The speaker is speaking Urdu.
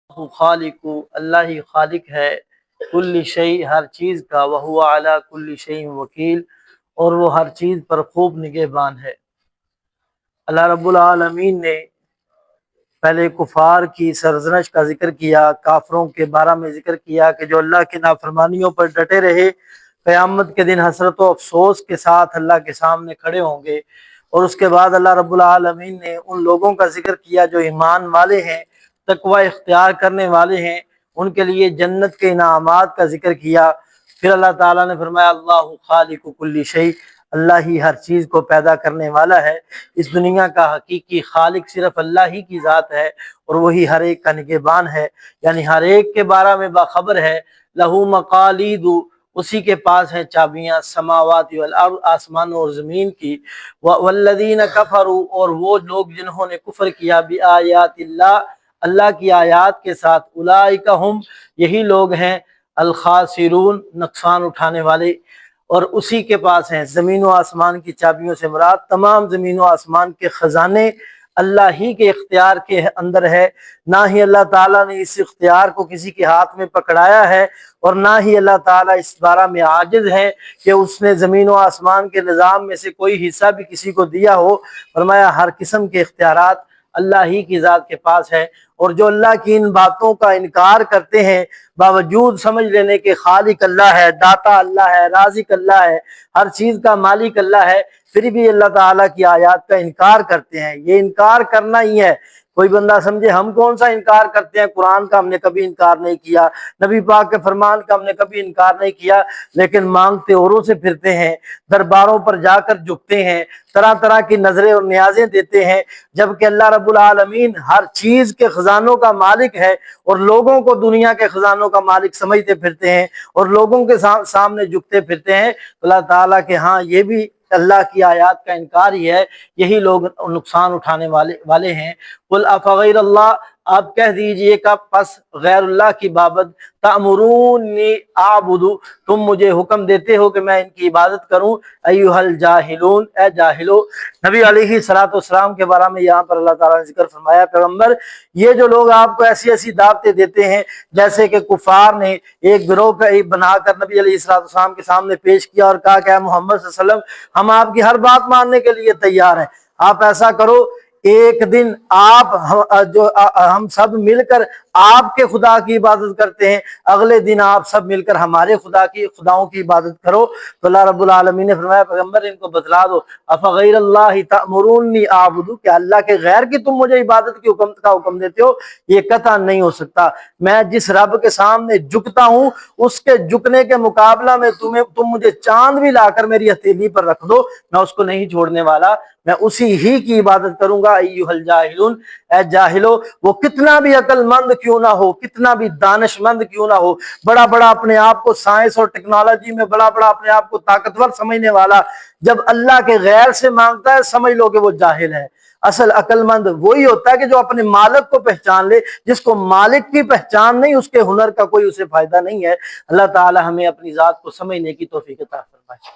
خالق، اللہ ہی خالق ہے، کل شیء ہر چیز کا، وہو علی کل شیء وکیل، اور وہ ہر چیز پر خوب نگہبان ہے۔ اللہ رب العالمین نے پہلے کفار کی سرزنش کا ذکر کیا، کافروں کے بارے میں ذکر کیا کہ جو اللہ کی نافرمانیوں پر ڈٹے رہے قیامت کے دن حسرت و افسوس کے ساتھ اللہ کے سامنے کھڑے ہوں گے۔ اور اس کے بعد اللہ رب العالمین نے ان لوگوں کا ذکر کیا جو ایمان والے ہیں، تقوی اختیار کرنے والے ہیں، ان کے لیے جنت کے انعامات کا ذکر کیا۔ پھر اللہ تعالیٰ نے فرمایا اللہ خالق کل شیء، اللہ ہی ہر چیز کو پیدا کرنے والا ہے۔ اس دنیا کا حقیقی خالق صرف اللہ ہی کی ذات ہے، اور وہی ہر ایک کا نگہبان ہے، یعنی ہر ایک کے بارے میں باخبر ہے۔ لہو مقالید، اسی کے پاس ہیں چابیاں سماوات والارض، آسمانوں اور زمین کی۔ والذین کفروا، اور وہ لوگ جنہوں نے کفر کیا بآیات اللہ، اللہ کی آیات کے ساتھ، اولئک ہم، یہی لوگ ہیں الخاسرون، نقصان اٹھانے والے۔ اور اسی کے پاس ہیں زمین و آسمان کی چابیوں سے مراد تمام زمین و آسمان کے خزانے اللہ ہی کے اختیار کے اندر ہے، نہ ہی اللہ تعالیٰ نے اس اختیار کو کسی کے ہاتھ میں پکڑایا ہے، اور نہ ہی اللہ تعالیٰ اس بارے میں عاجز ہے کہ اس نے زمین و آسمان کے نظام میں سے کوئی حصہ بھی کسی کو دیا ہو۔ فرمایا ہر قسم کے اختیارات اللہ ہی کی ذات کے پاس ہے۔ اور جو اللہ کی ان باتوں کا انکار کرتے ہیں باوجود سمجھ لینے کے خالق اللہ ہے، داتا اللہ ہے، رازق اللہ ہے، ہر چیز کا مالک اللہ ہے، پھر بھی اللہ تعالیٰ کی آیات کا انکار کرتے ہیں، یہ انکار کرنا ہی ہے۔ کوئی بندہ سمجھے ہم کون سا انکار کرتے ہیں، قرآن کا ہم نے کبھی انکار نہیں کیا، نبی پاک کے فرمان کا ہم نے کبھی انکار نہیں کیا، لیکن مانگتے اوروں سے پھرتے ہیں، درباروں پر جا کر جھکتے ہیں، طرح طرح کی نظریں اور نیازیں دیتے ہیں، جبکہ اللہ رب العالمین ہر چیز کے خزانوں کا مالک ہے، اور لوگوں کو دنیا کے خزانوں کا مالک سمجھتے پھرتے ہیں اور لوگوں کے سامنے جھکتے پھرتے ہیں۔ اللہ تعالیٰ کے ہاں یہ بھی اللہ کی آیات کا انکار ہی ہے، یہی لوگ نقصان اٹھانے والے ہیں۔ قل افغیر اللہ، آپ کہہ دیجئے کہ پس غیر اللہ کی بابت تأمرونی اعبد، تم مجھے حکم دیتے ہو کہ میں ان کی عبادت کروں، ایھا الجاہلون، اے جاہلو۔ نبی علیہ الصلوۃ والسلام کے بارے میں یہاں پر اللہ تعالیٰ نے ذکر فرمایا، پیغمبر یہ جو لوگ آپ کو ایسی ایسی دعوتیں دیتے ہیں، جیسے کہ کفار نے ایک گروہ کا بنا کر نبی علیہ الصلوۃ والسلام کے سامنے پیش کیا اور کہا کہ اے محمد صلی اللہ علیہ وسلم ہم آپ کی ہر بات ماننے کے لیے تیار ہیں، آپ ایسا کرو ایک دن ہم سب مل کر آپ کے خدا کی عبادت کرتے ہیں، اگلے دن آپ سب مل کر ہمارے خداؤں کی عبادت کرو۔ تو اللہ رب العالمین نے فرمایا پیغمبر ان کو بتلا دو، افغیر اللہ تأمرونی اعبد، کہ اللہ کے غیر کی تم مجھے عبادت کا حکم دیتے ہو، یہ قطعا نہیں ہو سکتا۔ میں جس رب کے سامنے جھکتا ہوں اس کے جھکنے کے مقابلہ میں تم مجھے چاند بھی لا کر میری ہتھیلی پر رکھ دو، میں اس کو نہیں چھوڑنے والا، میں اسی ہی کی عبادت کروں گا۔ ایھا الجاہلون، اے جاہلو، وہ کتنا بھی عقل مند کیوں نہ ہو، کتنا بھی دانش مند کیوں نہ ہو، بڑا بڑا اپنے آپ کو سائنس اور ٹیکنالوجی میں بڑا بڑا اپنے آپ کو طاقتور سمجھنے والا، جب اللہ کے غیر سے مانگتا ہے سمجھ لو کہ وہ جاہل ہے۔ اصل عقل مند وہی ہوتا ہے کہ جو اپنے مالک کو پہچان لے، جس کو مالک کی پہچان نہیں اس کے ہنر کا کوئی اسے فائدہ نہیں ہے۔ اللہ تعالی ہمیں اپنی ذات کو سمجھنے کی توفیق عطا فرمائے۔